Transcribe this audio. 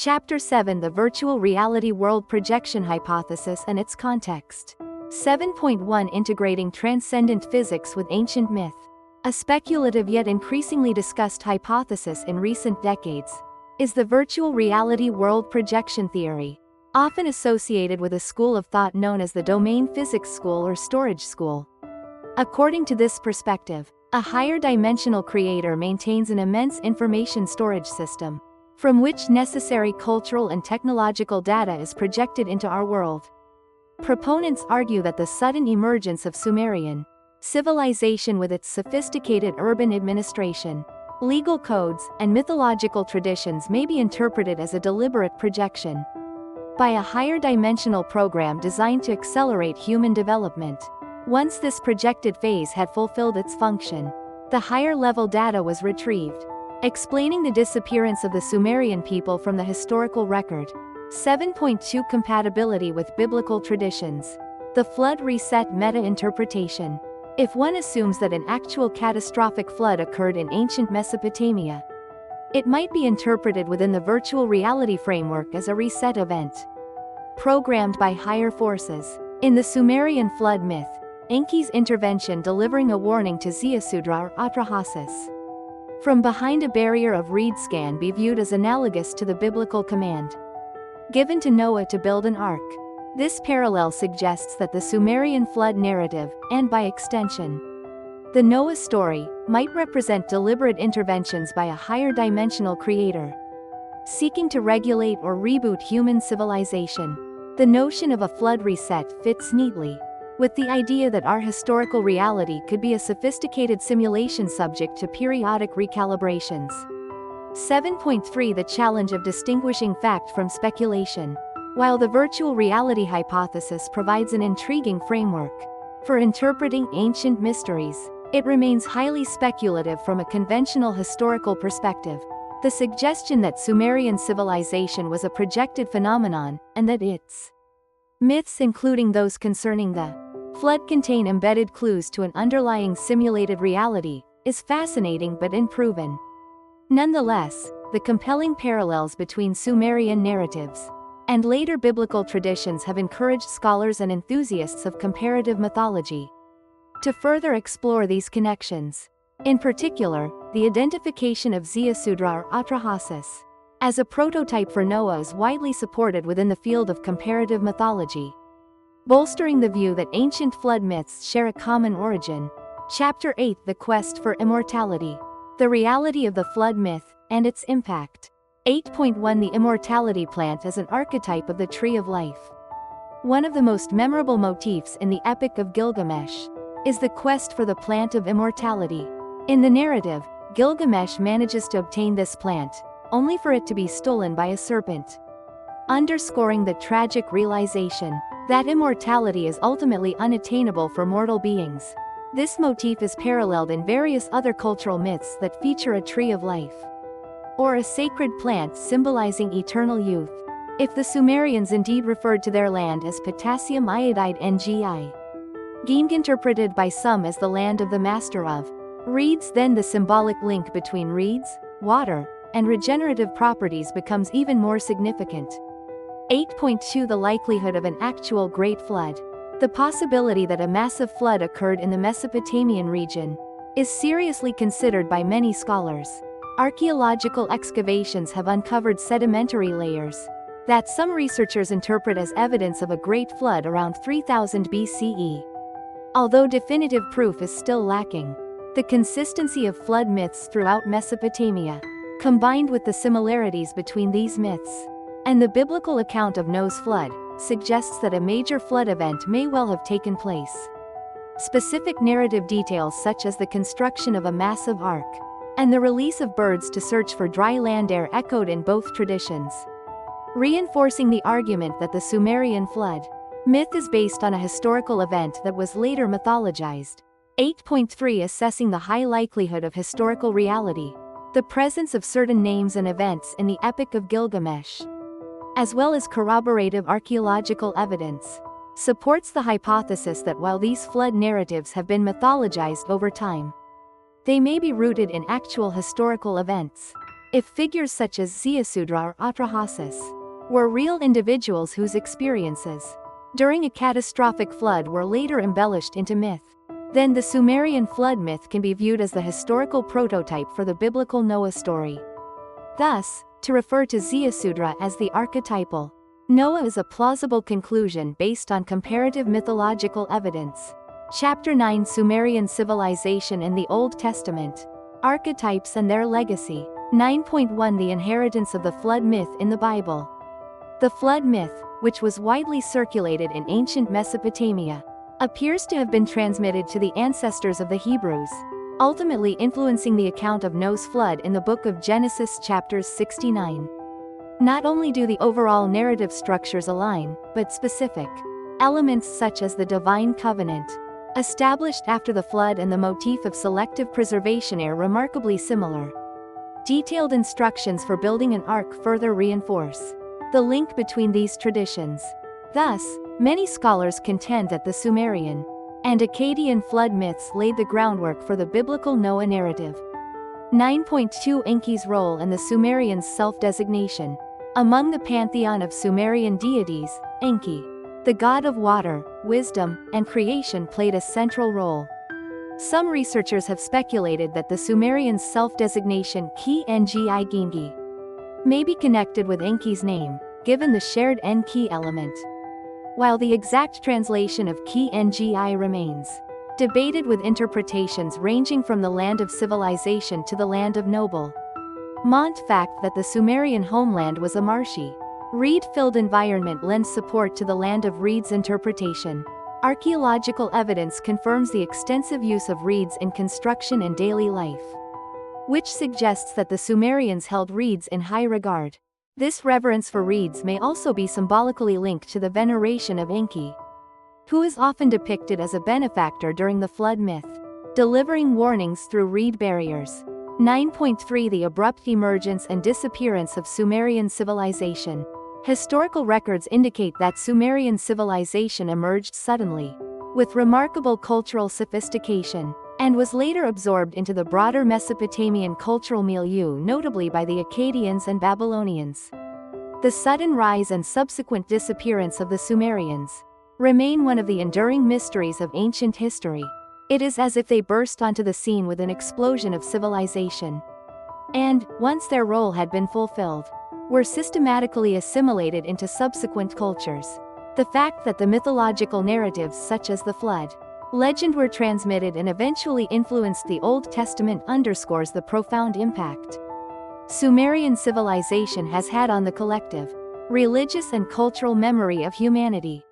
Chapter 7: The Virtual Reality World Projection Hypothesis and its Context. 7.1: Integrating Transcendent Physics with Ancient Myth. A speculative yet increasingly discussed hypothesis in recent decades is the virtual reality world projection theory, often associated with a school of thought known as the domain physics school or storage school. According to this perspective, a higher dimensional creator maintains an immense information storage system, from which necessary cultural and technological data is projected into our world. Proponents argue that the sudden emergence of Sumerian civilization with its sophisticated urban administration, legal codes, and mythological traditions may be interpreted as a deliberate projection by a higher dimensional program designed to accelerate human development. Once this projected phase had fulfilled its function, the higher-level data was retrieved, explaining the disappearance of the Sumerian people from the historical record. 7.2: Compatibility with biblical traditions. The flood reset meta-interpretation. If one assumes that an actual catastrophic flood occurred in ancient Mesopotamia, it might be interpreted within the virtual reality framework as a reset event, programmed by higher forces. In the Sumerian flood myth, Enki's intervention delivering a warning to Ziusudra or Atrahasis from behind a barrier of reeds can be viewed as analogous to the biblical command given to Noah to build an ark. This parallel suggests that the Sumerian flood narrative, and by extension, the Noah story, might represent deliberate interventions by a higher dimensional creator seeking to regulate or reboot human civilization. The notion of a flood reset fits neatly with the idea that our historical reality could be a sophisticated simulation subject to periodic recalibrations. 7.3: The challenge of distinguishing fact from speculation. While the virtual reality hypothesis provides an intriguing framework for interpreting ancient mysteries, it remains highly speculative from a conventional historical perspective. The suggestion that Sumerian civilization was a projected phenomenon, and that its myths, including those concerning the flood, contain embedded clues to an underlying simulated reality, is fascinating but unproven. Nonetheless, the compelling parallels between Sumerian narratives and later biblical traditions have encouraged scholars and enthusiasts of comparative mythology to further explore these connections. In particular, the identification of Ziusudra or Atrahasis as a prototype for Noah is widely supported within the field of comparative mythology, bolstering the view that ancient flood myths share a common origin. Chapter 8: The Quest for Immortality. The reality of the flood myth, and its impact. 8.1: The immortality plant as an archetype of the tree of life. One of the most memorable motifs in the Epic of Gilgamesh is the quest for the plant of immortality. In the narrative, Gilgamesh manages to obtain this plant, only for it to be stolen by a serpent, underscoring the tragic realization that immortality is ultimately unattainable for mortal beings. This motif is paralleled in various other cultural myths that feature a tree of life, or a sacred plant symbolizing eternal youth. If the Sumerians indeed referred to their land as potassium iodide Ngi, interpreted by some as the land of the master of reeds, then the symbolic link between reeds, water, and regenerative properties becomes even more significant. 8.2: The likelihood of an actual great flood. The possibility that a massive flood occurred in the Mesopotamian region is seriously considered by many scholars. Archaeological excavations have uncovered sedimentary layers that some researchers interpret as evidence of a great flood around 3000 BCE. Although definitive proof is still lacking, the consistency of flood myths throughout Mesopotamia, combined with the similarities between these myths and the biblical account of Noah's flood, suggests that a major flood event may well have taken place. Specific narrative details such as the construction of a massive ark and the release of birds to search for dry land are echoed in both traditions, reinforcing the argument that the Sumerian flood myth is based on a historical event that was later mythologized. 8.3: Assessing the high likelihood of historical reality. The presence of certain names and events in the Epic of Gilgamesh, as well as corroborative archaeological evidence, supports the hypothesis that while these flood narratives have been mythologized over time, they may be rooted in actual historical events. if figures such as Ziusudra or Atrahasis were real individuals whose experiences during a catastrophic flood were later embellished into myth, then the Sumerian flood myth can be viewed as the historical prototype for the biblical Noah story. Thus, to refer to Ziusudra as the archetypal Noah is a plausible conclusion based on comparative mythological evidence. Chapter 9 Sumerian Civilization in the Old Testament. Archetypes and their legacy. 9.1 The inheritance of the flood myth in the Bible. The flood myth, which was widely circulated in ancient Mesopotamia, appears to have been transmitted to the ancestors of the Hebrews, ultimately influencing the account of Noah's flood in the book of Genesis chapters 69. Not only do the overall narrative structures align, but specific elements such as the divine covenant, established after the flood, and the motif of selective preservation are remarkably similar. Detailed instructions for building an ark further reinforce the link between these traditions. Thus, many scholars contend that the Sumerian and Akkadian flood myths laid the groundwork for the biblical Noah narrative. 9.2 Enki's role and the Sumerians' self-designation. Among the pantheon of Sumerian deities, Enki, the god of water, wisdom, and creation, played a central role. Some researchers have speculated that the Sumerians' self-designation Ki-Ngi may be connected with Enki's name, given the shared Enki element. While the exact translation of Ki-Ngi remains debated, with interpretations ranging from the land of civilization to the land of noble Mont. Fact that the Sumerian homeland was a marshy, reed-filled environment lends support to the land of reeds interpretation. Archaeological evidence confirms the extensive use of reeds in construction and daily life, which suggests that the Sumerians held reeds in high regard. This reverence for reeds may also be symbolically linked to the veneration of Enki, who is often depicted as a benefactor during the flood myth, delivering warnings through reed barriers. 9.3 The abrupt emergence and disappearance of Sumerian civilization. Historical records indicate that Sumerian civilization emerged suddenly, with remarkable cultural sophistication, and was later absorbed into the broader Mesopotamian cultural milieu, notably by the Akkadians and Babylonians. The sudden rise and subsequent disappearance of the Sumerians remain one of the enduring mysteries of ancient history. It is as if they burst onto the scene with an explosion of civilization, and, once their role had been fulfilled, were systematically assimilated into subsequent cultures. The fact that the mythological narratives such as the flood legend were transmitted and eventually influenced the Old Testament underscores the profound impact Sumerian civilization has had on the collective religious and cultural memory of humanity.